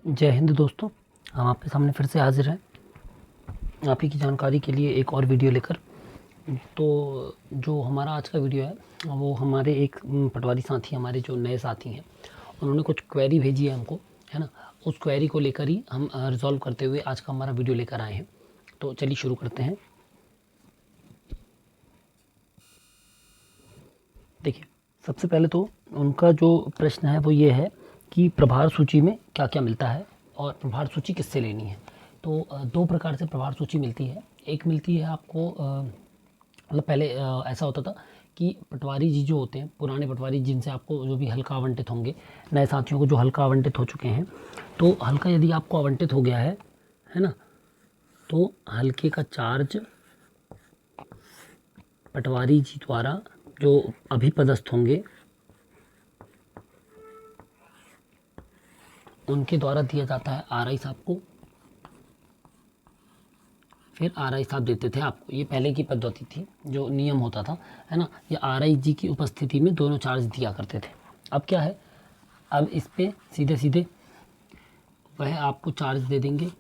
जय हिंद दोस्तों, हम आपके सामने फिर से हाजिर हैं आप ही की जानकारी के लिए एक और वीडियो लेकर। तो जो हमारा आज का वीडियो है वो हमारे एक पटवारी साथी, हमारे जो नए साथी हैं, उन्होंने कुछ क्वेरी भेजी है हमको, है ना। उस क्वेरी को लेकर ही हम रिजॉल्व करते हुए आज का हमारा वीडियो लेकर आए हैं। तो चलिए शुरू करते हैं। देखिए, सबसे पहले तो उनका जो प्रश्न है वो ये है कि प्रभार सूची में क्या क्या मिलता है और प्रभार सूची किससे लेनी है। तो दो प्रकार से प्रभार सूची मिलती है। एक मिलती है आपको, मतलब पहले ऐसा होता था कि पटवारी जी जो होते हैं, पुराने पटवारी जिनसे आपको जो भी हल्का आवंटित होंगे, नए साथियों को जो हल्का आवंटित हो चुके हैं, तो हल्का यदि आपको आवंटित हो गया है ना, तो हल्के का चार्ज पटवारी जी द्वारा जो अभी पदस्थ होंगे उनके द्वारा दिया जाता है आरआई साहब को। फिर आरआई साहब देते थे आपको। ये पहले की पद्धति थी, जो नियम होता था, है ना। ये आरआई जी की उपस्थिति में दोनों चार्ज दिया करते थे। अब क्या है, अब इस पे सीधे सीधे वह आपको चार्ज दे देंगे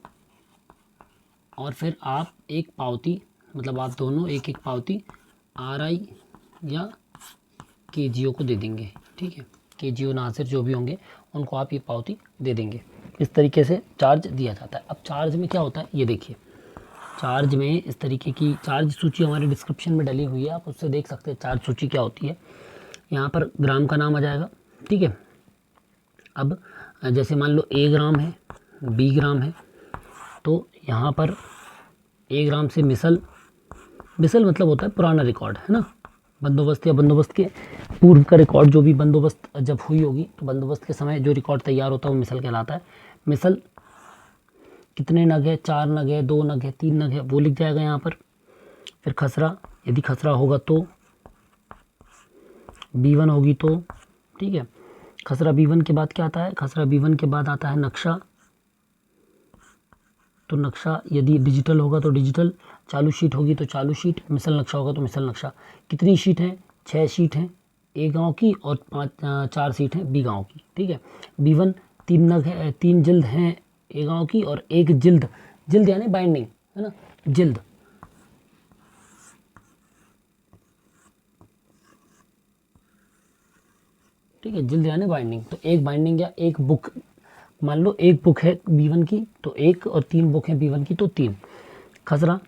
और फिर आप एक पावती, मतलब आप दोनों एक एक पावती आरआई या केजीओ को दे देंगे। ठीक है, केजीओ नासिर जो भी होंगे उनको आप ये पावती दे देंगे। इस तरीके से चार्ज दिया जाता है। अब चार्ज में क्या होता है ये देखिए। चार्ज में इस तरीके की चार्ज सूची हमारे डिस्क्रिप्शन में डली हुई है, आप उससे देख सकते हैं चार्ज सूची क्या होती है। यहाँ पर ग्राम का नाम आ जाएगा। ठीक है, अब जैसे मान लो ए ग्राम है, बी ग्राम है, तो यहाँ पर ए ग्राम से मिसल मतलब होता है पुराना रिकॉर्ड, है ना। बंदोबस्त या बंदोबस्त के पूर्व का रिकॉर्ड, जो भी बंदोबस्त जब हुई होगी तो बंदोबस्त के समय जो रिकॉर्ड तैयार होता है वो मिसल कहलाता है। मिसल कितने नग है, 4 नग है, 2 नग है, 3 नग है, वो लिख जाएगा यहाँ पर। फिर खसरा, यदि खसरा होगा तो B1 होगी तो, ठीक है। खसरा B1 के बाद क्या आता है, खसरा B1 के बाद आता है नक्शा। तो नक्शा यदि डिजिटल होगा तो डिजिटल, चालू शीट होगी तो चालू शीट, मिसल नक्शा होगा तो मिसल नक्शा। कितनी शीट हैं, 6 शीट हैं ए गांव की और 4 सीट हैं बी गांव की। ठीक है, B1 3 नग है, 3 जिल्द हैं ए गांव की और एक जिल्द, जिल्द यानी बाइंडिंग, है ना, जिल्द। ठीक है, जिल्द यानी बाइंडिंग। तो एक बाइंडिंग या एक बुक, मान लो एक बुक है B1 की तो एक, और 3 बुक है B1 की तो 3। खसरा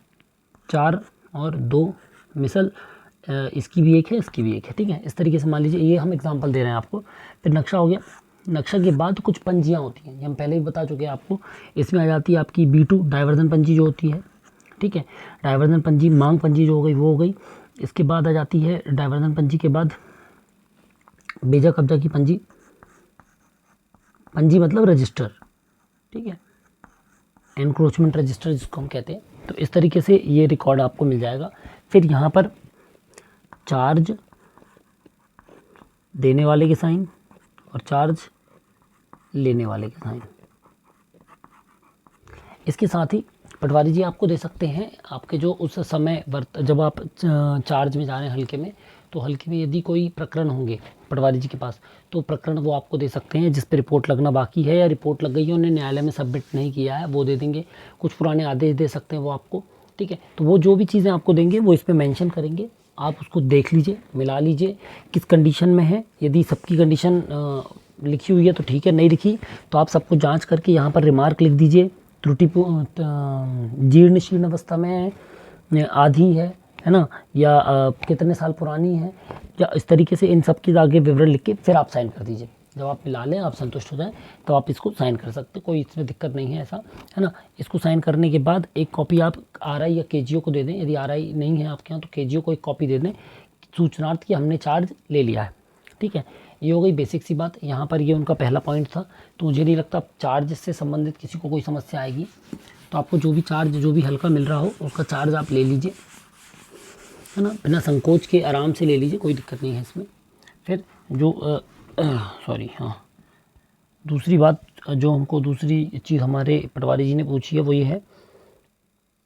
4 और 2, मिसल इसकी भी एक है, इसकी भी एक है। ठीक है, इस तरीके से मान लीजिए, ये हम एग्जांपल दे रहे हैं आपको। फिर नक्शा हो गया। नक्शा के बाद कुछ पंजियाँ होती हैं, ये हम पहले ही बता चुके हैं आपको। इसमें आ जाती है आपकी B2 डायवर्जन पंजी जो होती है। ठीक है, डायवर्जन पंजी, मांग पंजी जो हो गई वो हो गई। इसके बाद आ जाती है डायवर्जन पंजी के बाद बेजा कब्जा की पंजी। पंजी मतलब रजिस्टर, ठीक है, एनक्रोचमेंट रजिस्टर जिसको हम कहते हैं। तो इस तरीके से ये रिकॉर्ड आपको मिल जाएगा। फिर यहाँ पर चार्ज देने वाले के साइन और चार्ज लेने वाले के साइन। इसके साथ ही पटवारी जी आपको दे सकते हैं आपके जो उस समय जब आप चार्ज में जा रहे हैं हल्के में, तो हल्के में यदि कोई प्रकरण होंगे पटवारी जी के पास, तो प्रकरण वो आपको दे सकते हैं जिस पे रिपोर्ट लगना बाकी है या रिपोर्ट लग गई है, उन्हें न्यायालय में सबमिट नहीं किया है, वो दे देंगे। कुछ पुराने आदेश दे सकते हैं वो आपको। ठीक है, तो वो जो भी चीज़ें आपको देंगे वो इस पर मैंशन करेंगे। आप उसको देख लीजिए, मिला लीजिए किस कंडीशन में है। यदि सबकी कंडीशन लिखी हुई है तो ठीक है, नहीं लिखी तो आप सबको जांच करके यहाँ पर रिमार्क लिख दीजिए। त्रुटि जीर्ण शीर्ण अवस्था में आधी है ना, या कितने साल पुरानी है, या इस तरीके से इन सब के आगे विवरण लिख के फिर आप साइन कर दीजिए। जब आप मिला लें, आप संतुष्ट हो जाएं, तो आप इसको साइन कर सकते, कोई इसमें दिक्कत नहीं है ऐसा, है ना। इसको साइन करने के बाद एक कॉपी आप आरआई या केजीओ को दे दें। यदि आरआई नहीं है आपके यहाँ तो केजीओ को एक कॉपी दे दें सूचनार्थ कि हमने चार्ज ले लिया है। ठीक है, ये हो गई बेसिक सी बात। यहाँ पर ये उनका पहला पॉइंट था। तो मुझे नहीं लगता चार्ज से संबंधित किसी को कोई समस्या आएगी। तो आपको जो भी चार्ज, जो भी हल्का मिल रहा हो उसका चार्ज आप ले लीजिए, है ना, बिना संकोच के आराम से ले लीजिए, कोई दिक्कत नहीं है इसमें। फिर जो हाँ, दूसरी बात जो हमको, दूसरी चीज़ हमारे पटवारी जी ने पूछी है वो ये है,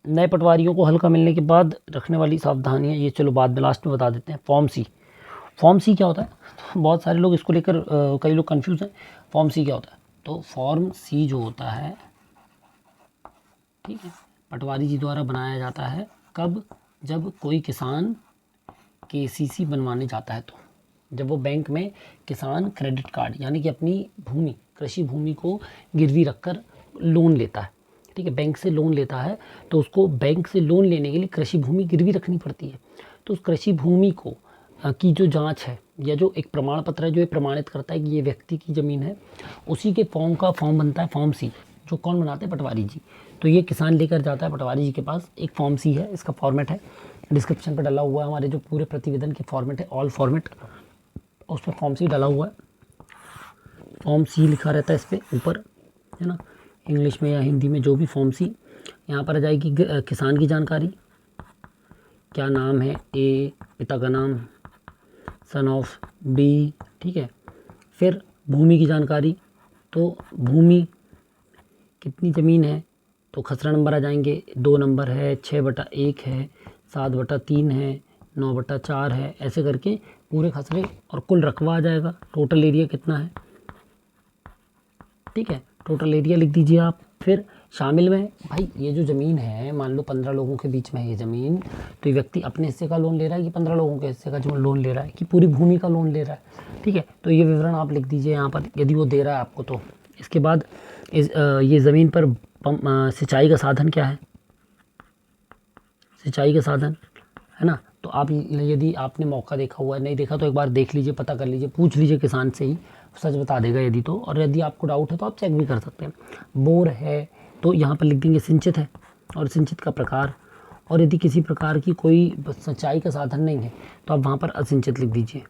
नए पटवारियों को हल्का मिलने के बाद रखने वाली सावधानियाँ। ये चलो बाद में लास्ट में बता देते हैं। फॉर्म सी, फॉर्म सी क्या होता है, बहुत सारे लोग इसको लेकर कई लोग कंफ्यूज हैं। फॉर्म सी क्या होता है, तो फॉर्म सी जो होता है, ठीक है, पटवारी जी द्वारा बनाया जाता है कब, जब कोई किसान केसीसी बनवाने जाता है, तो जब वो बैंक में किसान क्रेडिट कार्ड यानी कि अपनी भूमि, कृषि भूमि को गिरवी रखकर लोन लेता है, ठीक है, बैंक से लोन लेता है, तो उसको बैंक से लोन लेने के लिए कृषि भूमि गिरवी रखनी पड़ती है। तो उस कृषि भूमि को की जो जांच है या जो एक प्रमाण पत्र है जो ये प्रमाणित करता है कि ये व्यक्ति की ज़मीन है, उसी के फॉर्म बनता है, फॉर्म सी, जो कौन बनाते हैं, पटवारी जी। तो ये किसान लेकर जाता है पटवारी जी के पास, एक फॉर्म सी है, इसका फॉर्मेट है डिस्क्रिप्शन पर डला हुआ है, हमारे जो पूरे प्रतिवेदन के फॉर्मेट है, ऑल फॉर्मेट, उस पर फॉर्म सी डला हुआ है, फॉर्म सी लिखा रहता है इस पर ऊपर, है ना, इंग्लिश में या हिंदी में जो भी फॉर्म सी। यहाँ पर आ जाएगी किसान की जानकारी, क्या नाम है, ए, पिता का नाम, सन ऑफ बी, ठीक है। फिर भूमि की जानकारी, तो भूमि कितनी ज़मीन है, तो खसरा नंबर आ जाएंगे, 2 नंबर है, 6/1 है, 7/3 है, 9/4 है, ऐसे करके पूरे खसरे और कुल रकबा आ जाएगा, टोटल एरिया कितना है, ठीक है, टोटल एरिया लिख दीजिए आप। फिर शामिल में भाई ये जो ज़मीन है, मान लो 15 लोगों के बीच में है ये ज़मीन, तो ये व्यक्ति अपने हिस्से का लोन ले रहा है कि 15 लोगों के हिस्से का जो लोन ले रहा है, कि पूरी भूमि का लोन ले रहा है, ठीक है। तो ये विवरण आप लिख दीजिए यहाँ पर, यदि वो दे रहा है आपको तो। इसके बाद ये ज़मीन पर सिंचाई का साधन क्या है, सिंचाई का साधन, है ना। तो आप यदि आपने मौका देखा हुआ है, नहीं देखा तो एक बार देख लीजिए, पता कर लीजिए, पूछ लीजिए किसान से ही, सच बता देगा यदि तो, और यदि आपको डाउट है तो आप चेक भी कर सकते हैं। बोर है तो यहाँ पर लिख देंगे सिंचित है, और सिंचित का प्रकार, और यदि किसी प्रकार की कोई सिंचाई का साधन नहीं है तो आप वहाँ पर असिंचित लिख दीजिए,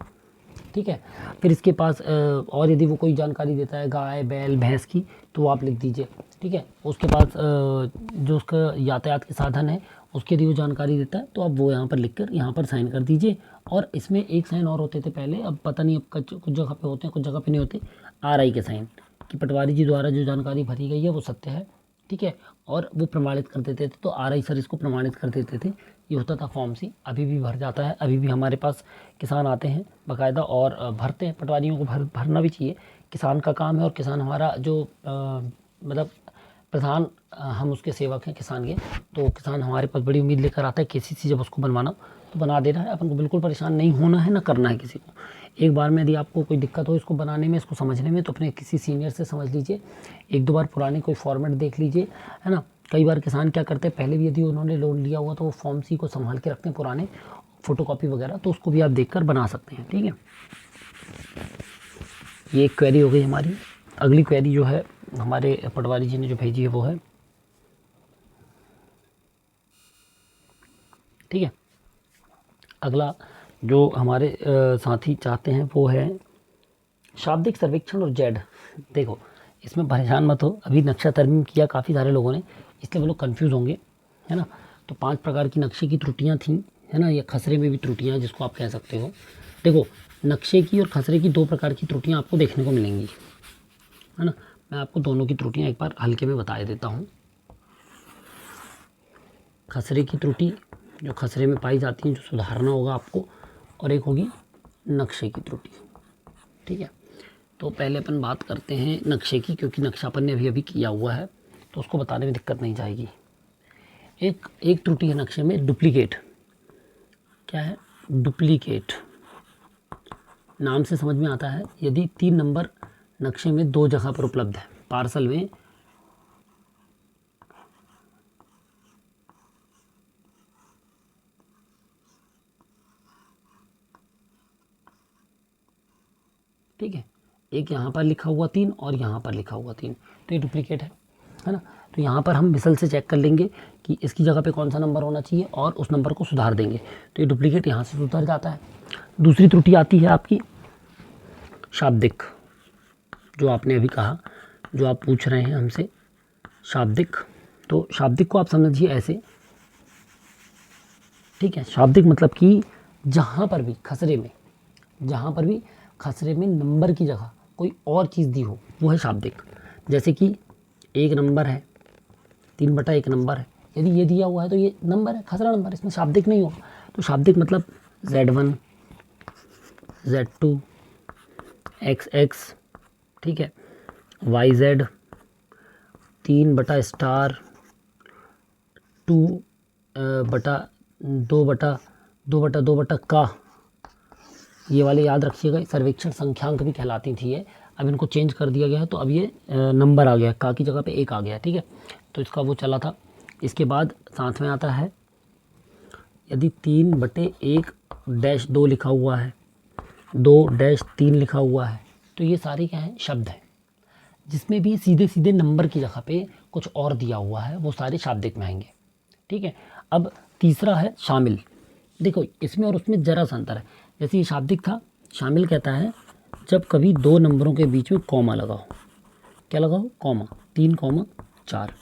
ठीक है। फिर इसके पास और यदि वो कोई जानकारी देता है गाय, बैल, भैंस की, तो वो आप लिख दीजिए, ठीक है। उसके पास जो उसका यातायात के साधन है उसके लिए वो जानकारी देता है, तो आप वो यहाँ पर लिखकर यहाँ पर साइन कर दीजिए। और इसमें एक साइन और होते थे पहले, अब पता नहीं, अब कुछ जगह पे होते हैं, कुछ जगह पे नहीं होते, RI के साइन, कि पटवारी जी द्वारा जो जानकारी भरी गई है वो सत्य है, ठीक है, और वो प्रमाणित कर देते थे, तो RI सर इसको प्रमाणित कर देते थे। ये होता था फॉर्म सी, अभी भी भर जाता है, अभी भी हमारे पास किसान आते हैं बाकायदा और भरते हैं, पटवारियों को भरना भी चाहिए, किसान का काम है, और किसान हमारा जो मतलब प्रधान, हम उसके सेवक हैं किसान के, तो किसान हमारे पास बड़ी उम्मीद लेकर आता है, KCC जब उसको बनवाना तो बना देना है, अपन को बिल्कुल परेशान नहीं होना है, ना करना है किसी को। एक बार में यदि आपको कोई दिक्कत हो इसको बनाने में, इसको समझने में, तो अपने किसी सीनियर से समझ लीजिए, 1-2 बार पुराने कोई फॉर्मेट देख लीजिए, है ना। कई बार किसान क्या करते हैं, पहले भी यदि उन्होंने लोन लिया हुआ तो वो फॉर्म सी को संभाल के रखते हैं, पुराने फोटोकॉपी वगैरह, तो उसको भी आप देखकर बना सकते हैं, ठीक है। ये एक क्वेरी हो गई हमारी। अगली क्वेरी जो है हमारे पटवारी जी ने जो भेजी है वो है, ठीक है। अगला जो हमारे साथी चाहते हैं वो है शाब्दिक सर्वेक्षण और जेड। देखो इसमें परेशान मत हो, अभी नक्शा तरमीम किया काफ़ी सारे लोगों ने, इसलिए वो लोग कन्फ्यूज़ होंगे, है ना। तो 5 प्रकार की नक्शे की त्रुटियां थी, है ना, या खसरे में भी त्रुटियां जिसको आप कह सकते हो। देखो नक्शे की और खसरे की 2 प्रकार की त्रुटियां आपको देखने को मिलेंगी, है ना। मैं आपको दोनों की त्रुटियां एक बार हल्के में बता देता हूँ। खसरे की त्रुटि जो खसरे में पाई जाती है, जो सुधारना होगा आपको, और एक होगी नक्शे की त्रुटि, ठीक है। तो पहले अपन बात करते हैं नक्शे की, क्योंकि नक्शा अपन ने अभी किया हुआ है तो उसको बताने में दिक्कत नहीं जाएगी। एक त्रुटि है नक्शे में, डुप्लीकेट। क्या है? डुप्लीकेट। नाम से समझ में आता है, यदि 3 नंबर नक्शे में 2 जगह पर उपलब्ध है, पार्सल में ठीक है, एक यहाँ पर लिखा हुआ 3 और यहाँ पर लिखा हुआ 3, तो ये डुप्लीकेट है ना। तो यहाँ पर हम मिसल से चेक कर लेंगे कि इसकी जगह पे कौन सा नंबर होना चाहिए और उस नंबर को सुधार देंगे, तो ये डुप्लीकेट यहाँ से सुधर जाता है। दूसरी त्रुटि आती है आपकी शाब्दिक, जो आपने अभी कहा, जो आप पूछ रहे हैं हमसे, शाब्दिक। तो शाब्दिक को आप समझिए ऐसे, ठीक है। शाब्दिक मतलब कि जहाँ पर भी खसरे में नंबर की जगह कोई और चीज़ दी हो, वो है शाब्दिक। जैसे कि 1 नंबर है, 3/1 नंबर है, यदि ये दिया हुआ है तो ये नंबर है, खसरा नंबर, इसमें शाब्दिक नहीं होगा। तो शाब्दिक मतलब Z1, Z2, XX, ठीक है, YZ 3/*2 बटा 2/2 का, ये वाले याद रखिएगा, सर्वेक्षण संख्यांक भी कहलाती थी ये। अब इनको चेंज कर दिया गया है, तो अब ये नंबर आ गया, का की जगह पे 1 आ गया, ठीक है। तो इसका वो चला था। इसके बाद साथ में आता है, यदि 3/1-2 लिखा हुआ है, 2-3 लिखा हुआ है, तो ये सारे क्या हैं, शब्द हैं। जिसमें भी सीधे सीधे नंबर की जगह पे कुछ और दिया हुआ है, वो सारे शाब्दिक में आएंगे, ठीक है। अब तीसरा है शामिल। देखो इसमें और उसमें जरा सा अंतर है। जैसे ये शाब्दिक था, शामिल कहता है जब कभी दो नंबरों के बीच में कॉमा लगाओ, क्या लगाओ, कॉमा, 3,4,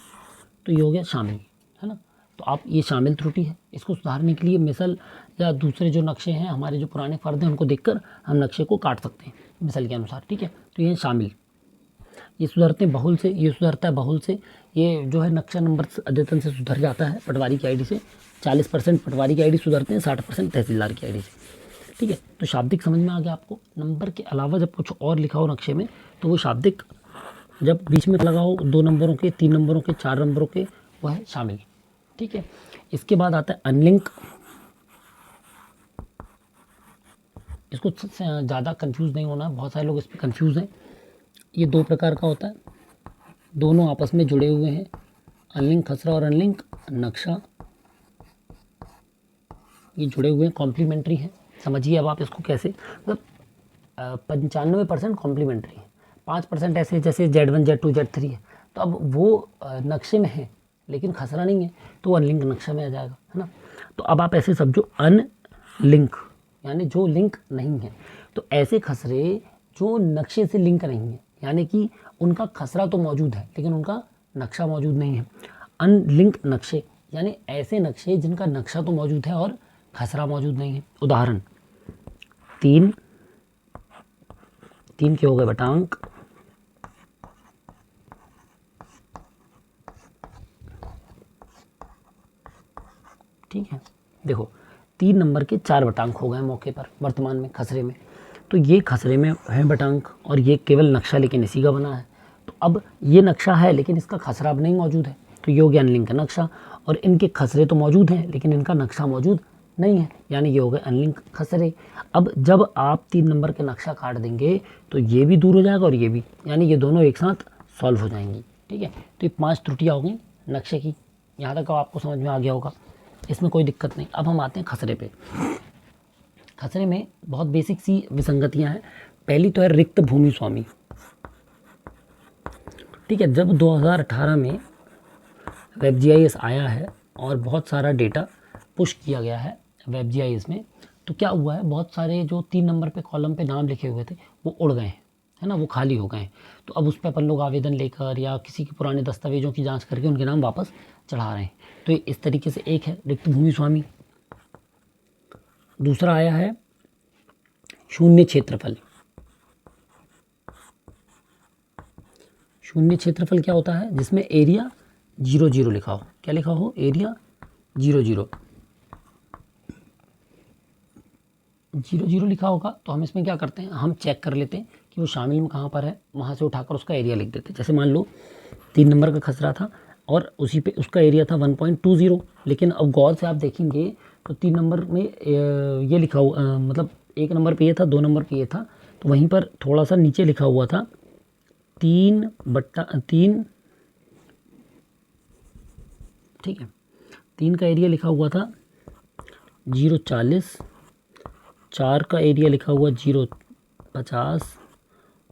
तो ये हो गया शामिल, है ना। तो आप, ये शामिल त्रुटि है, इसको सुधारने के लिए मिसल या दूसरे जो नक्शे हैं, हमारे जो पुराने फ़र्द हैं, उनको देखकर हम नक्शे को काट सकते हैं मिसल के अनुसार, ठीक है। तो ये शामिल, ये सुधरते हैं बहुल से, ये सुधरता है बहुल से। ये जो है नक्शा नंबर अद्यतन से सुधर जाता है पटवारी की आईडी से। 40% पटवारी की आईडी सुधरते हैं, 60% तहसीलदार की आईडी से, ठीक है। तो शाब्दिक समझ में आ गया आपको। नंबर के अलावा जब कुछ और लिखा हो नक्शे में, तो वो शाब्दिक, जब बीच में लगा हो 2 नंबरों के, 3 नंबरों के, 4 नंबरों के, वह है शामिल, ठीक है। इसके बाद आता है अनलिंक। इसको ज़्यादा कंफ्यूज नहीं होना, बहुत सारे लोग इस पर कंफ्यूज हैं। ये 2 प्रकार का होता है, दोनों आपस में जुड़े हुए हैं। अनलिंक खसरा और अनलिंक नक्शा, ये जुड़े हुए हैं, कॉम्प्लीमेंट्री हैं। समझिए अब आप इसको कैसे, मतलब 95% कॉम्प्लीमेंट्री है, 5% ऐसे जैसे Z1 Z2 Z3 है, तो अब वो नक्शे में है लेकिन खसरा नहीं है, तो अनलिंक नक्शा में आ जाएगा, है ना। तो अब आप ऐसे समझो, अनलिंक यानी जो लिंक नहीं है। तो ऐसे खसरे जो नक्शे से लिंक नहीं है, यानी कि उनका खसरा तो मौजूद है लेकिन उनका नक्शा मौजूद नहीं है। अनलिंक नक्शे यानी ऐसे नक्शे जिनका नक्शा तो मौजूद है और खसरा मौजूद नहीं है। उदाहरण, 3 के हो गए बटांक, ठीक है। देखो 3 नंबर के 4 बटांक हो गए मौके पर वर्तमान में खसरे में, तो ये खसरे में है बटांक और ये केवल नक्शा लेकिन इसी का बना है। तो अब ये नक्शा है लेकिन इसका खसरा अब नहीं मौजूद है, तो ये हो गया अनलिंक का नक्शा। और इनके खसरे तो मौजूद हैं लेकिन इनका नक्शा मौजूद नहीं है, यानी ये हो गए अनलिंक खसरे। अब जब आप 3 नंबर के नक्शा काट देंगे तो ये भी दूर हो जाएगा और ये भी, यानी ये दोनों एक साथ सॉल्व हो जाएंगी, ठीक है। तो ये 5 त्रुटियाँ हो गई नक्शे की। यहाँ तक आपको समझ में आ गया होगा, इसमें कोई दिक्कत नहीं। अब हम आते हैं खसरे पे। खसरे में बहुत बेसिक सी विसंगतियां हैं। पहली तो है रिक्त भूमि स्वामी, ठीक है। जब 2018 में वेब GIS आया है और बहुत सारा डेटा पुश किया गया है वेब GIS में, तो क्या हुआ है, बहुत सारे जो 3 नंबर पे कॉलम पे नाम लिखे हुए थे वो उड़ गए हैं, है ना, वो खाली हो गए हैं। तो अब उस पर अपन लोग आवेदन लेकर या किसी के पुराने दस्तावेजों की जांच करके उनके नाम वापस चढ़ा रहे हैं। तो इस तरीके से एक है रिक्त भूमि स्वामी। दूसरा आया है शून्य क्षेत्रफल। शून्य क्षेत्रफल क्या होता है, जिसमें एरिया 0 लिखा हो, क्या लिखा हो, एरिया 0 लिखा होगा। तो हम इसमें क्या करते हैं, हम चेक कर लेते हैं कि वो शामिल में कहाँ पर है, वहाँ से उठाकर उसका एरिया लिख देते हैं। जैसे मान लो 3 नंबर का खसरा था और उसी पे उसका एरिया था 1.20, लेकिन अब गौर से आप देखेंगे तो 3 नंबर में ये लिखा हुआ, मतलब 1 नंबर पे ये था, 2 नंबर पे ये था, तो वहीं पर थोड़ा सा नीचे लिखा हुआ था 3/3, ठीक है। 3 का एरिया लिखा हुआ था 0.40, 4 का एरिया लिखा हुआ 0.50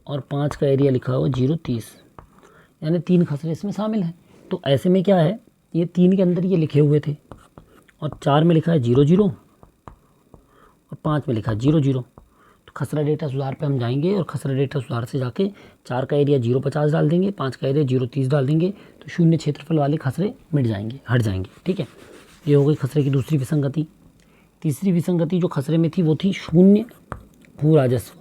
और 5 का एरिया लिखा हुआ 0.30, यानी 3 खसरे इसमें शामिल हैं। तो ऐसे में क्या है, ये 3 के अंदर ये लिखे हुए थे और 4 में लिखा है 0 और 5 में लिखा है 0। तो खसरा डेटा सुधार पे हम जाएंगे और खसरा डेटा सुधार से जाके 4 का एरिया 0.50 डाल देंगे, 5 का एरिया 0.30 डाल देंगे, तो शून्य क्षेत्रफल वाले खसरे मिट जाएंगे, हट जाएंगे, ठीक है। ये हो गई खसरे की दूसरी विसंगति। तीसरी विसंगति जो खसरे में थी वो थी शून्य भू राजस्व।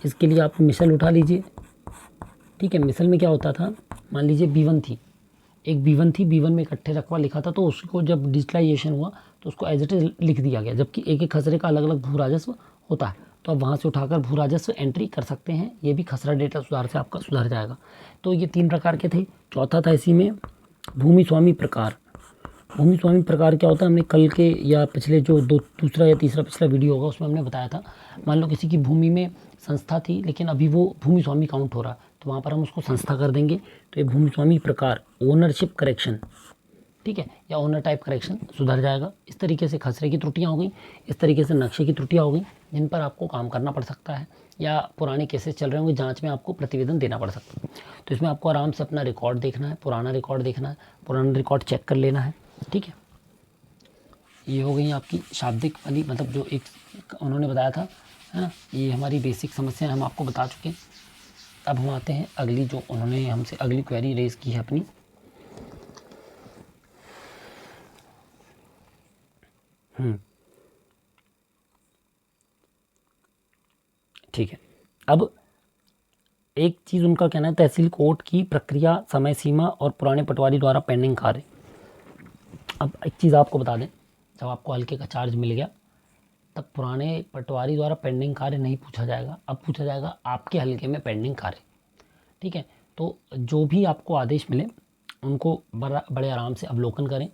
इसके लिए आप मिसल उठा लीजिए, ठीक है। मिसल में क्या होता था, मान लीजिए B1 थी, एक B1 थी, B1 में इकट्ठे रकबा लिखा था, तो उसको जब डिजिटलाइजेशन हुआ तो उसको एज इट इज लिख दिया गया, जबकि एक एक खसरे का अलग अलग भू राजस्व होता है। तो आप वहाँ से उठाकर भू राजस्व एंट्री कर सकते हैं। ये भी खसरा डेटा सुधार से आपका सुधर जाएगा। तो ये 3 प्रकार के थे। चौथा था इसी में भूमि स्वामी प्रकार। भूमि स्वामी प्रकार क्या होता है, हमने कल के या पिछले जो दूसरा या तीसरा पिछला वीडियो होगा उसमें हमने बताया था। मान लो किसी की भूमि में संस्था थी लेकिन अभी वो भूमि स्वामी काउंट हो रहा, तो वहाँ पर हम उसको संस्था कर देंगे। तो ये भूमि स्वामी प्रकार, ओनरशिप करेक्शन, ठीक है, या ओनर टाइप करेक्शन सुधर जाएगा। इस तरीके से खसरे की त्रुटियाँ हो गई, इस तरीके से नक्शे की त्रुटियाँ हो गई जिन पर आपको काम करना पड़ सकता है, या पुराने केसेस चल रहे होंगे जांच में आपको प्रतिवेदन देना पड़ सकता है। तो इसमें आपको आराम से अपना रिकॉर्ड देखना है, पुराना रिकॉर्ड देखना है, पुराना रिकॉर्ड चेक कर लेना है, ठीक है। ये हो गई आपकी शाब्दिक वाली, मतलब जो एक उन्होंने बताया था, है ना, ये हमारी बेसिक समस्या हम आपको बता चुके हैं। अब हम आते हैं अगली, जो उन्होंने हमसे अगली क्वेरी रेज की है अपनी। ठीक है, अब एक चीज़ उनका कहना है, तहसील कोर्ट की प्रक्रिया, समय सीमा और पुराने पटवारी द्वारा पेंडिंग कार्य। अब एक चीज़ आपको बता दें, जब आपको हल्के का चार्ज मिल गया तब पुराने पटवारी द्वारा पेंडिंग कार्य नहीं पूछा जाएगा, अब पूछा जाएगा आपके हल्के में पेंडिंग कार्य, ठीक है। तो जो भी आपको आदेश मिले उनको बड़े आराम से अवलोकन करें।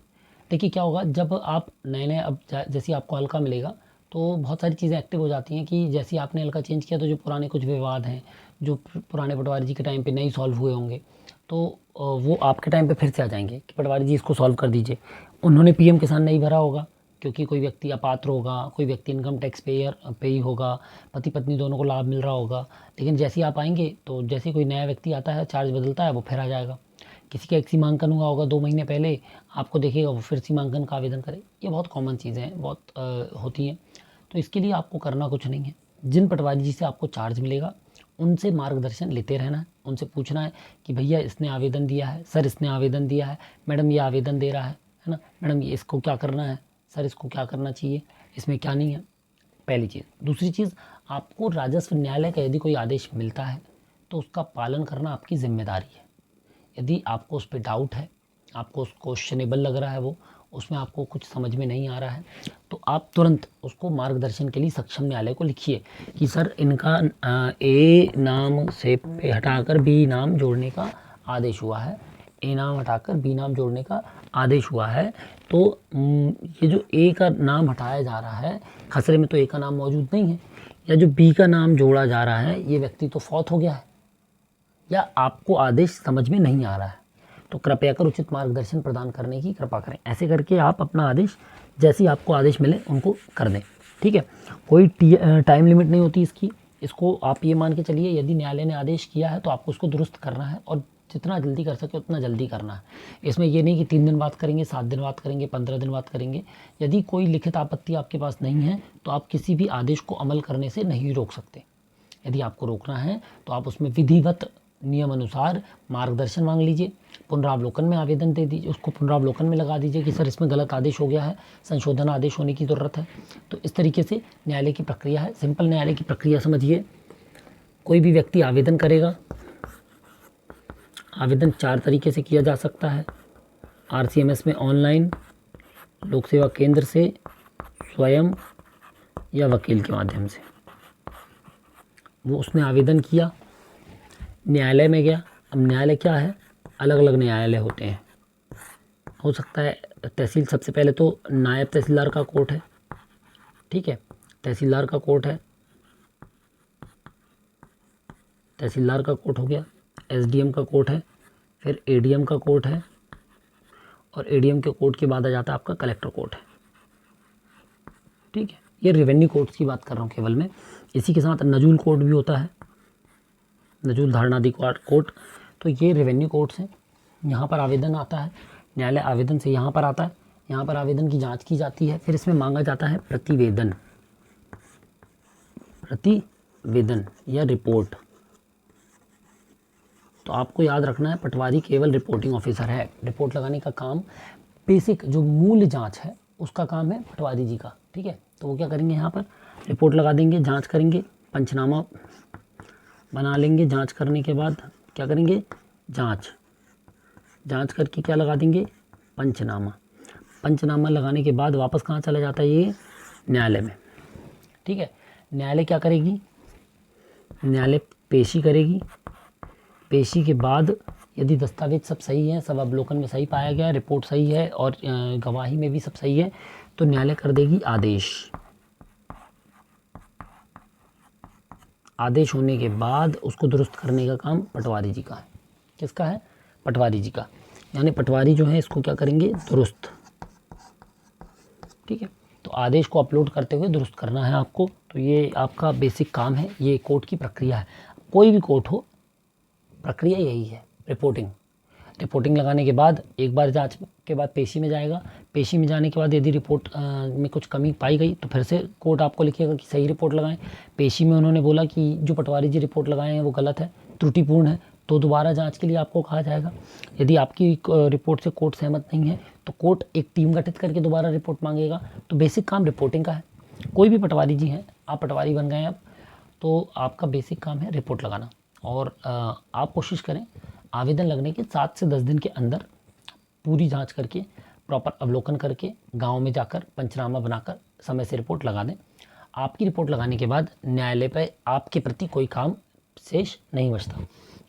देखिए क्या होगा, जब आप नए नए, अब जैसे आपको हल्का मिलेगा तो बहुत सारी चीज़ें एक्टिव हो जाती हैं कि जैसे आपने हल्का चेंज किया तो जो पुराने कुछ विवाद हैं जो पुराने पटवारी जी के टाइम पे नहीं सॉल्व हुए होंगे, तो वो आपके टाइम पे फिर से आ जाएंगे कि पटवारी जी इसको सॉल्व कर दीजिए। उन्होंने पीएम किसान नहीं भरा होगा क्योंकि कोई व्यक्ति अपात्र होगा, कोई व्यक्ति इनकम टैक्स पेई होगा, पति पत्नी दोनों को लाभ मिल रहा होगा, लेकिन जैसे ही आप आएंगे तो जैसे कोई नया व्यक्ति आता है, चार्ज बदलता है, वो फिर आ जाएगा। किसी का एक सीमांकन हुआ होगा 2 महीने पहले, आपको देखिएगा वो फिर सीमांकन का आवेदन करे। ये बहुत कॉमन चीज़ें हैं, बहुत होती हैं। तो इसके लिए आपको करना कुछ नहीं है, जिन पटवारी जी से आपको चार्ज मिलेगा उनसे मार्गदर्शन लेते रहना है, उनसे पूछना है कि भैया इसने आवेदन दिया है, सर इसने आवेदन दिया है, मैडम ये आवेदन दे रहा है ना, मैडम ये इसको क्या करना है, सर इसको क्या करना चाहिए, इसमें क्या नहीं है, पहली चीज़। दूसरी चीज़, आपको राजस्व न्यायालय का यदि कोई आदेश मिलता है तो उसका पालन करना आपकी जिम्मेदारी है। यदि आपको उस पर डाउट है, आपको क्वेश्चनेबल लग रहा है, वो उसमें आपको कुछ समझ में नहीं आ रहा है, तो आप तुरंत उसको मार्गदर्शन के लिए सक्षम न्यायालय को लिखिए कि सर इनका ए नाम से पे हटाकर बी नाम जोड़ने का आदेश हुआ है, ए नाम हटाकर बी नाम जोड़ने का आदेश हुआ है। तो ये जो ए का नाम हटाया जा रहा है, खसरे में तो ए का नाम मौजूद नहीं है, या जो बी का नाम जोड़ा जा रहा है ये व्यक्ति तो फौत हो गया है, या आपको आदेश समझ में नहीं आ रहा है, तो कृपया कर उचित मार्गदर्शन प्रदान करने की कृपा करें। ऐसे करके आप अपना आदेश, जैसे ही आपको आदेश मिले उनको कर दें, ठीक है। कोई टाइम लिमिट नहीं होती इसकी, इसको आप ये मान के चलिए यदि न्यायालय ने आदेश किया है तो आपको उसको दुरुस्त करना है, और जितना जल्दी कर सके उतना जल्दी करना है। इसमें ये नहीं कि 3 दिन बाद करेंगे, 7 दिन बाद करेंगे, 15 दिन बाद करेंगे। यदि कोई लिखित आपत्ति आपके पास नहीं है तो आप किसी भी आदेश को अमल करने से नहीं रोक सकते। यदि आपको रोकना है तो आप उसमें विधिवत नियम अनुसार मार्गदर्शन मांग लीजिए, पुनरावलोकन में आवेदन दे दीजिए, उसको पुनरावलोकन में लगा दीजिए कि सर इसमें गलत आदेश हो गया है, संशोधन आदेश होने की ज़रूरत है। तो इस तरीके से न्यायालय की प्रक्रिया है। सिंपल न्यायालय की प्रक्रिया समझिए, कोई भी व्यक्ति आवेदन करेगा, आवेदन 4 तरीके से किया जा सकता है, RCMS में ऑनलाइन, लोक सेवा केंद्र से, स्वयं, या वकील के माध्यम से। वो उसने आवेदन किया, न्यायालय में गया। अब न्यायालय क्या है, अलग अलग न्यायालय होते हैं, हो सकता है तहसील, सबसे पहले तो नायब तहसीलदार का कोर्ट है, ठीक है, तहसीलदार का कोर्ट है, तहसीलदार का कोर्ट हो गया, SDM का कोर्ट है, फिर ADM का कोर्ट है, और ADM के कोर्ट के बाद आ जाता है आपका कलेक्टर कोर्ट है, ठीक है। ये रेवेन्यू कोर्ट्स की बात कर रहा हूँ केवल मैं। इसी के साथ नजूल कोर्ट भी होता है, नजूल धारणाधि कोर्ट। तो ये रेवेन्यू कोर्ट्स हैं, यहाँ पर आवेदन आता है, न्यायालय आवेदन से यहाँ पर आता है, यहाँ पर आवेदन की जांच की जाती है, फिर इसमें मांगा जाता है प्रतिवेदन, प्रतिवेदन या रिपोर्ट। तो आपको याद रखना है, पटवारी केवल रिपोर्टिंग ऑफिसर है, रिपोर्ट लगाने का काम, बेसिक जो मूल जांच है उसका काम है पटवारी जी का, ठीक है। तो वो क्या करेंगे, यहाँ पर रिपोर्ट लगा देंगे, जांच करेंगे, पंचनामा बना लेंगे, जांच करने के बाद क्या करेंगे, जांच करके क्या लगा देंगे, पंचनामा। पंचनामा लगाने के बाद वापस कहाँ चला जाता है ये, न्यायालय में, ठीक है। न्यायालय क्या करेगी, न्यायालय पेशी करेगी। पेशी के बाद यदि दस्तावेज सब सही है, सब अवलोकन में सही पाया गया, रिपोर्ट सही है और गवाही में भी सब सही है, तो न्यायालय कर देगी आदेश। आदेश होने के बाद उसको दुरुस्त करने का काम पटवारी जी का है। किसका है, पटवारी जी का। यानी पटवारी जो है इसको क्या करेंगे, दुरुस्त। ठीक है, तो आदेश को अपलोड करते हुए दुरुस्त करना है आपको। तो ये आपका बेसिक काम है, ये कोर्ट की प्रक्रिया है। कोई भी कोर्ट हो, प्रक्रिया यही है, रिपोर्टिंग लगाने के बाद एक बार जांच के बाद पेशी में जाएगा। पेशी में जाने के बाद यदि रिपोर्ट में कुछ कमी पाई गई तो फिर से कोर्ट आपको लिखेगा कि सही रिपोर्ट लगाएं। पेशी में उन्होंने बोला कि जो पटवारी जी रिपोर्ट लगाए हैं वो गलत है, त्रुटिपूर्ण है, तो दोबारा जांच के लिए आपको कहा जाएगा। यदि आपकी रिपोर्ट से कोर्ट सहमत नहीं है तो कोर्ट एक टीम गठित करके दोबारा रिपोर्ट मांगेगा। तो बेसिक काम रिपोर्टिंग का है। कोई भी पटवारी जी हैं, आप पटवारी बन गए अब, तो आपका बेसिक काम है रिपोर्ट लगाना। और आप कोशिश करें आवेदन लगने के 7 से 10 दिन के अंदर पूरी जांच करके, प्रॉपर अवलोकन करके, गांव में जाकर पंचनामा बनाकर समय से रिपोर्ट लगा दें। आपकी रिपोर्ट लगाने के बाद न्यायालय पर आपके प्रति कोई काम शेष नहीं बचता।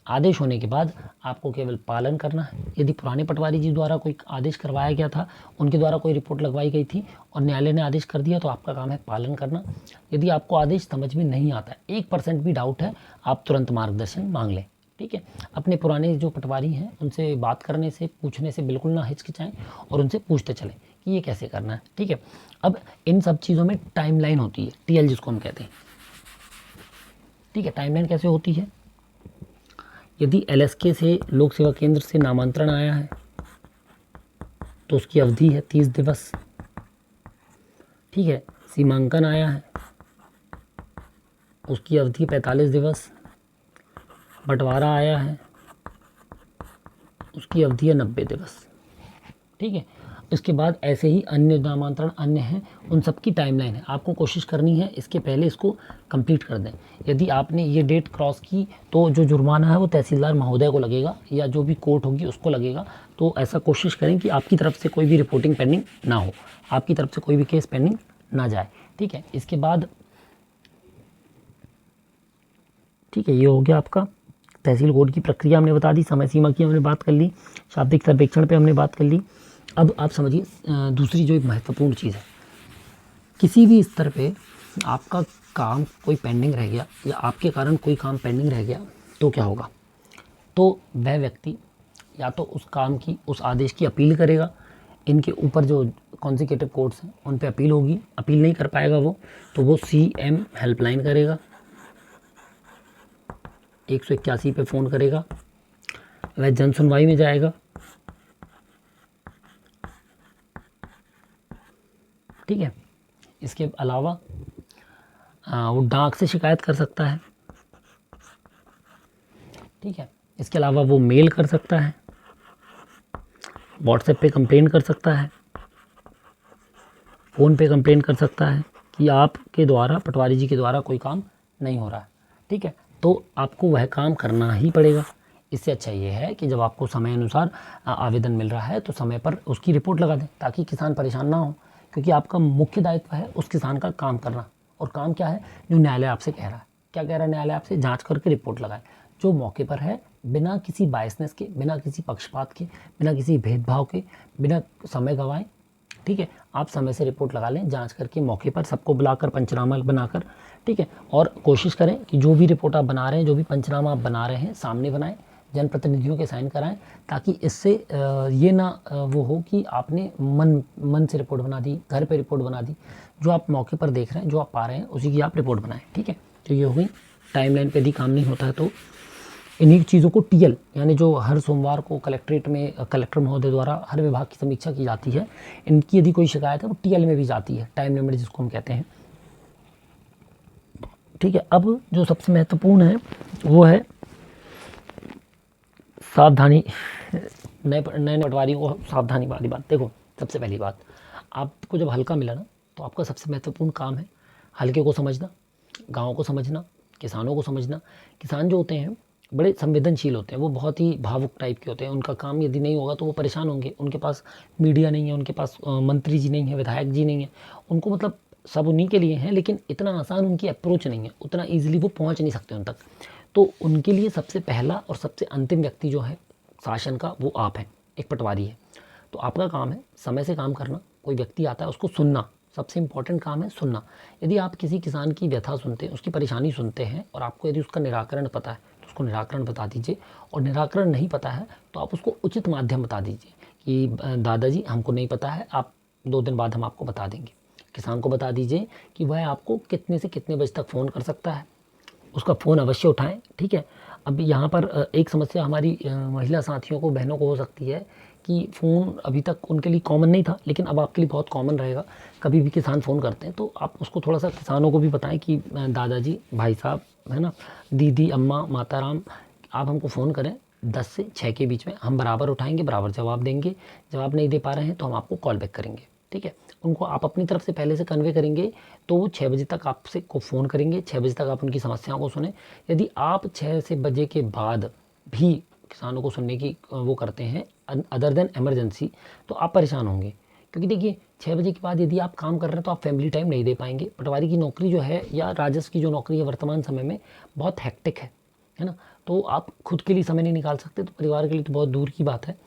आदेश होने के बाद आपको केवल पालन करना है। यदि पुराने पटवारी जी द्वारा कोई आदेश करवाया गया था, उनके द्वारा कोई रिपोर्ट लगवाई गई थी और न्यायालय ने आदेश कर दिया, तो आपका काम है पालन करना। यदि आपको आदेश समझ में नहीं आता, 1% भी डाउट है, आप तुरंत मार्गदर्शन मांग लें। ठीक है, अपने पुराने जो पटवारी हैं उनसे बात करने से, पूछने से बिल्कुल ना हिचकिचाएं और उनसे पूछते चलें कि ये कैसे करना है। ठीक है, अब इन सब चीज़ों में टाइमलाइन होती है, टीएल जिसको हम कहते हैं। ठीक है, टाइमलाइन कैसे होती है, यदि एलएसके से, लोक सेवा केंद्र से नामांतरण आया है तो उसकी अवधि है 30 दिवस। ठीक है, सीमांकन आया है, उसकी अवधि 45 दिवस। बंटवारा आया है, उसकी अवधि है 90 दिवस। ठीक है, इसके बाद ऐसे ही अन्य नामांतरण अन्य हैं, उन सब की टाइमलाइन है। आपको कोशिश करनी है इसके पहले इसको कंप्लीट कर दें। यदि आपने ये डेट क्रॉस की तो जो जुर्माना है वो तहसीलदार महोदय को लगेगा या जो भी कोर्ट होगी उसको लगेगा। तो ऐसा कोशिश करें कि आपकी तरफ से कोई भी रिपोर्टिंग पेंडिंग ना हो, आपकी तरफ से कोई भी केस पेंडिंग ना जाए। ठीक है, इसके बाद ठीक है, ये हो गया आपका तहसील कोर्ट की प्रक्रिया हमने बता दी, समय सीमा की हमने बात कर ली, शाब्दिक सर्वेक्षण पे हमने बात कर ली। अब आप समझिए दूसरी जो एक महत्वपूर्ण चीज़ है, किसी भी स्तर पे आपका काम कोई पेंडिंग रह गया या आपके कारण कोई काम पेंडिंग रह गया तो क्या होगा, तो वह व्यक्ति या तो उस काम की, उस आदेश की अपील करेगा। इनके ऊपर जो कॉन्जिक्यूटिव कोर्ट्स हैं उन पे अपील होगी। अपील नहीं कर पाएगा वो, तो वो CM हेल्पलाइन करेगा, 181 पे फ़ोन करेगा, वह जन सुनवाई में जाएगा। ठीक है, इसके अलावा वो डाक से शिकायत कर सकता है। ठीक है, इसके अलावा वो मेल कर सकता है, व्हाट्सएप पे कंप्लेन कर सकता है, फ़ोन पे कंप्लेन कर सकता है कि आपके द्वारा, पटवारी जी के द्वारा कोई काम नहीं हो रहा है। ठीक है, तो आपको वह काम करना ही पड़ेगा। इससे अच्छा ये है कि जब आपको समय अनुसार आवेदन मिल रहा है तो समय पर उसकी रिपोर्ट लगा दें, ताकि किसान परेशान ना हो। क्योंकि आपका मुख्य दायित्व है उस किसान का काम करना। और काम क्या है, जो न्यायालय आपसे कह रहा है। क्या कह रहा है न्यायालय आपसे, जांच करके रिपोर्ट लगाए, जो मौके पर है, बिना किसी बायसनेस के, बिना किसी पक्षपात के, बिना किसी भेदभाव के, बिना समय गंवाए। ठीक है, आप समय से रिपोर्ट लगा लें, जांच करके मौके पर सबको बुलाकर पंचनामा बनाकर। ठीक है, और कोशिश करें कि जो भी रिपोर्ट आप बना रहे हैं, जो भी पंचनामा आप बना रहे हैं, सामने बनाएं, जनप्रतिनिधियों के साइन कराएं, ताकि इससे ये ना वो हो कि आपने मन से रिपोर्ट बना दी, घर पे रिपोर्ट बना दी। जो आप मौके पर देख रहे हैं, जो आप पा रहे हैं, उसी की आप रिपोर्ट बनाएं। ठीक है, तो ये हो गई टाइमलाइन पे यदि काम नहीं होता है तो इन्हीं चीज़ों को टीएल, यानी जो हर सोमवार को कलेक्ट्रेट में कलेक्टर महोदय द्वारा हर विभाग की समीक्षा की जाती है, इनकी यदि कोई शिकायत है वो टीएल में भी जाती है, टाइम लिमिट जिसको हम कहते हैं। ठीक है, अब जो सबसे महत्वपूर्ण है वो है सावधानी। नए पटवारी को सावधानी वाली बात। देखो, सबसे पहली बात, आपको जब हल्का मिला ना, तो आपका सबसे महत्वपूर्ण काम है हल्के को समझना, गाँव को समझना, किसानों को समझना। किसान जो होते हैं बड़े संवेदनशील होते हैं, वो बहुत ही भावुक टाइप के होते हैं। उनका काम यदि नहीं होगा तो वो परेशान होंगे। उनके पास मीडिया नहीं है, उनके पास मंत्री जी नहीं है, विधायक जी नहीं है, उनको मतलब सब उन्हीं के लिए हैं, लेकिन इतना आसान उनकी अप्रोच नहीं है, उतना ईजिली वो पहुंच नहीं सकते उन तक। तो उनके लिए सबसे पहला और सबसे अंतिम व्यक्ति जो है शासन का, वो आप हैं, एक पटवारी है। तो आपका काम है समय से काम करना। कोई व्यक्ति आता है उसको सुनना, सबसे इंपॉर्टेंट काम है सुनना। यदि आप किसी किसान की व्यथा सुनते हैं, उसकी परेशानी सुनते हैं, और आपको यदि उसका निराकरण पता है तो उसको निराकरण बता दीजिए, और निराकरण नहीं पता है तो आप उसको उचित माध्यम बता दीजिए कि दादाजी हमको नहीं पता है, आप 2 दिन बाद हम आपको बता देंगे। किसान को बता दीजिए कि वह आपको कितने से कितने बजे तक फ़ोन कर सकता है, उसका फ़ोन अवश्य उठाएं। ठीक है। अब यहाँ पर एक समस्या हमारी महिला साथियों को, बहनों को हो सकती है कि फ़ोन अभी तक उनके लिए कॉमन नहीं था, लेकिन अब आपके लिए बहुत कॉमन रहेगा। कभी भी किसान फ़ोन करते हैं तो आप उसको थोड़ा सा किसानों को भी बताएं कि दादाजी, भाई साहब, है ना, दीदी, अम्मा, माताराम, आप हमको फ़ोन करें 10 से 6 के बीच में, हम बराबर उठाएंगे, बराबर जवाब देंगे। जवाब नहीं दे पा रहे हैं तो हम आपको कॉल बैक करेंगे। ठीक है। उनको आप अपनी तरफ से पहले से कन्वे करेंगे तो वो 6 बजे तक आपसे को फ़ोन करेंगे, 6 बजे तक आप उनकी समस्याओं को सुने। यदि आप 6 से बजे के बाद भी किसानों को सुनने की वो करते हैं अदर देन इमरजेंसी, तो आप परेशान होंगे। क्योंकि देखिए 6 बजे के बाद यदि आप काम कर रहे हैं तो आप फैमिली टाइम नहीं दे पाएंगे। पटवारी की नौकरी जो है, या राजस्व की जो नौकरी है वर्तमान समय में, बहुत हेक्टिक है ना। तो आप खुद के लिए समय नहीं निकाल सकते, तो परिवार के लिए तो बहुत दूर की बात है।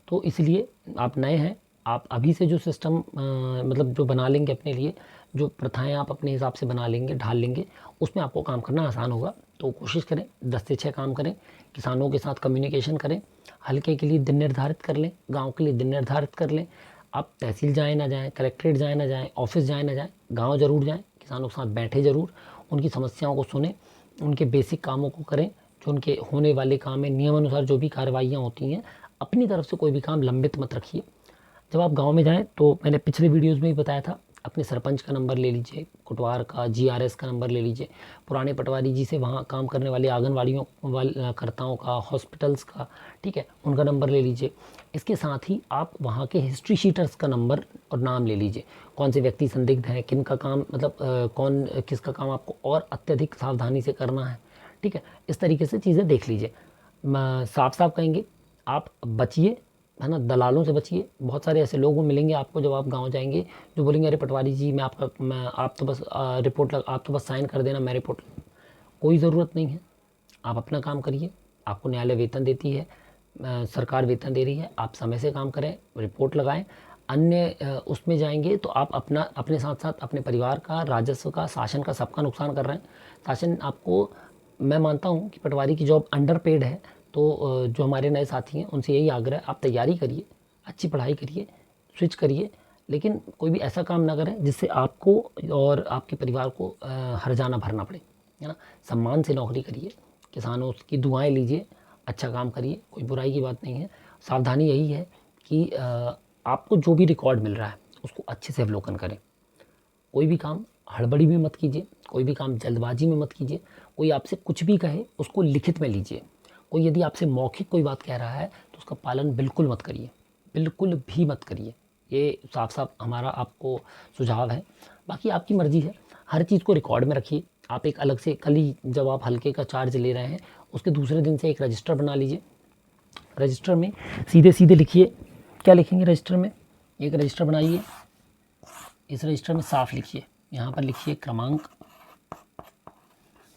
तो इसलिए आप नए हैं, आप अभी से जो सिस्टम मतलब जो बना लेंगे अपने लिए, जो प्रथाएं आप अपने हिसाब से बना लेंगे, ढाल लेंगे, उसमें आपको काम करना आसान होगा। तो कोशिश करें 10 से 6 काम करें, किसानों के साथ कम्युनिकेशन करें, हल्के के लिए दिन निर्धारित कर लें, गांव के लिए दिन निर्धारित कर लें। आप तहसील जाएँ ना जाएँ, कलेक्ट्रेट जाएँ ना जाएँ, ऑफिस जाएँ ना जाएँ, गाँव ज़रूर जाएँ, किसानों के साथ बैठे ज़रूर, उनकी समस्याओं को सुने, उनके बेसिक कामों को करें, जो उनके होने वाले काम है, नियमानुसार जो भी कार्रवाइयाँ होती हैं। अपनी तरफ से कोई भी काम लंबित मत रखिए। जब आप गांव में जाएं तो मैंने पिछले वीडियोज़ में भी बताया था, अपने सरपंच का नंबर ले लीजिए, कोटवार का, जीआरएस का नंबर ले लीजिए, पुराने पटवारी जी से वहाँ काम करने वाले आंगनवाड़ियों कर्ताओं का, हॉस्पिटल्स का, ठीक है, उनका नंबर ले लीजिए। इसके साथ ही आप वहाँ के हिस्ट्री शीटर्स का नंबर और नाम ले लीजिए, कौन से व्यक्ति संदिग्ध हैं, किन का काम, मतलब कौन किसका काम आपको और अत्यधिक सावधानी से करना है। ठीक है। इस तरीके से चीज़ें देख लीजिए। साफ साफ कहेंगे, आप बचिए, है ना, दलालों से बचिए। बहुत सारे ऐसे लोग मिलेंगे आपको जब आप गांव जाएंगे, जो बोलेंगे अरे पटवारी जी मैं आप तो बस आप तो बस साइन कर देना, मैं रिपोर्ट। कोई ज़रूरत नहीं है, आप अपना काम करिए। आपको न्यायालय वेतन देती है, सरकार वेतन दे रही है, आप समय से काम करें, रिपोर्ट लगाएं। अन्य उसमें जाएंगे तो आप अपने साथ साथ अपने परिवार का, राजस्व का, शासन का, सबका नुकसान कर रहे हैं। शासन आपको, मैं मानता हूँ कि पटवारी की जॉब अंडर पेड है। तो जो हमारे नए साथी हैं उनसे यही आग्रह है, आप तैयारी करिए, अच्छी पढ़ाई करिए, स्विच करिए, लेकिन कोई भी ऐसा काम ना करें जिससे आपको और आपके परिवार को हर्जाना भरना पड़े, है ना। सम्मान से नौकरी करिए, किसानों की दुआएं लीजिए, अच्छा काम करिए, कोई बुराई की बात नहीं है। सावधानी यही है कि आपको जो भी रिकॉर्ड मिल रहा है उसको अच्छे से अवलोकन करें। कोई भी काम हड़बड़ी में मत कीजिए, कोई भी काम जल्दबाजी में मत कीजिए। कोई आपसे कुछ भी कहे उसको लिखित में लीजिए। कोई यदि आपसे मौखिक कोई बात कह रहा है तो उसका पालन बिल्कुल मत करिए, बिल्कुल भी मत करिए। ये साफ साफ हमारा आपको सुझाव है। बाकी आपकी मर्ज़ी है, हर चीज़ को रिकॉर्ड में रखिए। आप एक अलग से, कल ही जब आप हल्के का चार्ज ले रहे हैं उसके दूसरे दिन से एक रजिस्टर बना लीजिए। रजिस्टर में सीधे सीधे लिखिए, क्या लिखेंगे रजिस्टर में, एक रजिस्टर बनाइए। इस रजिस्टर में साफ लिखिए, यहाँ पर लिखिए क्रमांक,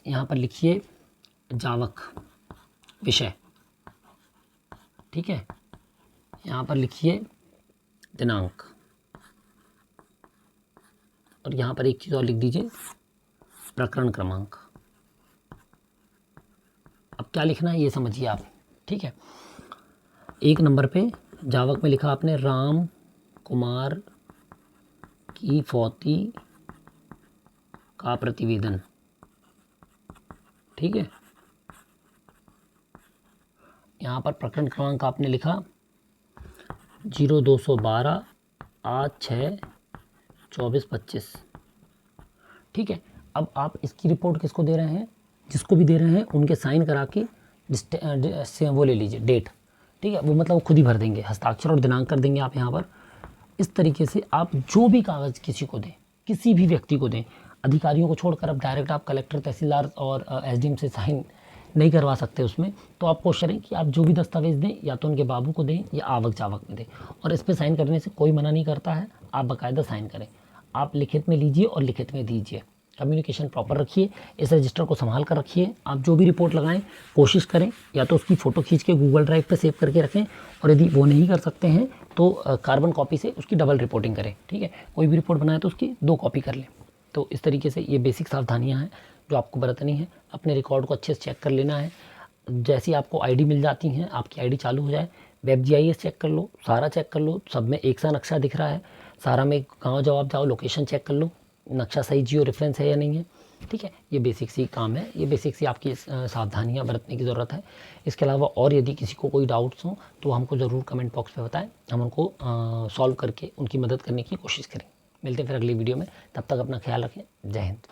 यहाँ पर लिखिए जावक विषय, ठीक है, यहाँ पर लिखिए दिनांक, और यहाँ पर एक चीज़ और लिख दीजिए, प्रकरण क्रमांक। अब क्या लिखना है ये समझिए आप, ठीक है। 1 नंबर पे जावक में लिखा आपने राम कुमार की फौती का प्रतिवेदन, ठीक है। यहाँ पर प्रकरण क्रमांक आपने लिखा 0212 8/6/24/25, ठीक है। अब आप इसकी रिपोर्ट किसको दे रहे हैं, जिसको भी दे रहे हैं उनके साइन करा के से वो ले लीजिए डेट, ठीक है। वो मतलब वो खुद ही भर देंगे, हस्ताक्षर और दिनांक कर देंगे आप यहाँ पर। इस तरीके से आप जो भी कागज़ किसी को दें, किसी भी व्यक्ति को दें, अधिकारियों को छोड़कर अब डायरेक्ट आप कलेक्टर, तहसीलदार और एसडीएम से साइन नहीं करवा सकते उसमें। तो आप कोशिश करें कि आप जो भी दस्तावेज़ दें या तो उनके बाबू को दें या आवक जावक में दें, और इस पर साइन करने से कोई मना नहीं करता है, आप बाकायदा साइन करें। आप लिखित में लीजिए और लिखित में दीजिए। कम्युनिकेशन प्रॉपर रखिए, इस रजिस्टर को संभाल कर रखिए। आप जो भी रिपोर्ट लगाएं कोशिश करें या तो उसकी फ़ोटो खींच के गूगल ड्राइव पे सेव करके रखें, और यदि वो नहीं कर सकते हैं तो कार्बन कॉपी से उसकी डबल रिपोर्टिंग करें। ठीक है, कोई भी रिपोर्ट बनाए तो उसकी 2 कॉपी कर लें। तो इस तरीके से ये बेसिक सावधानियाँ हैं जो आपको बरतनी है। अपने रिकॉर्ड को अच्छे से चेक कर लेना है। जैसी आपको आईडी मिल जाती हैं, आपकी आईडी चालू हो जाए, वेब जीआईएस चेक कर लो, सारा चेक कर लो, सब में एक सा नक्शा दिख रहा है, सारा में गाँव जवाब जाओ लोकेशन चेक कर लो, नक्शा सही जियो रेफरेंस है या नहीं है। ठीक है, ये बेसिक सी काम है, ये बेसिक सी आपकी सावधानियाँ बरतने की ज़रूरत है। इसके अलावा और यदि किसी को कोई डाउट्स हो तो हमको ज़रूर कमेंट बॉक्स में बताएं, हम उनको सॉल्व करके उनकी मदद करने की कोशिश करें। मिलते हैं फिर अगली वीडियो में, तब तक अपना ख्याल रखें। जय हिंद।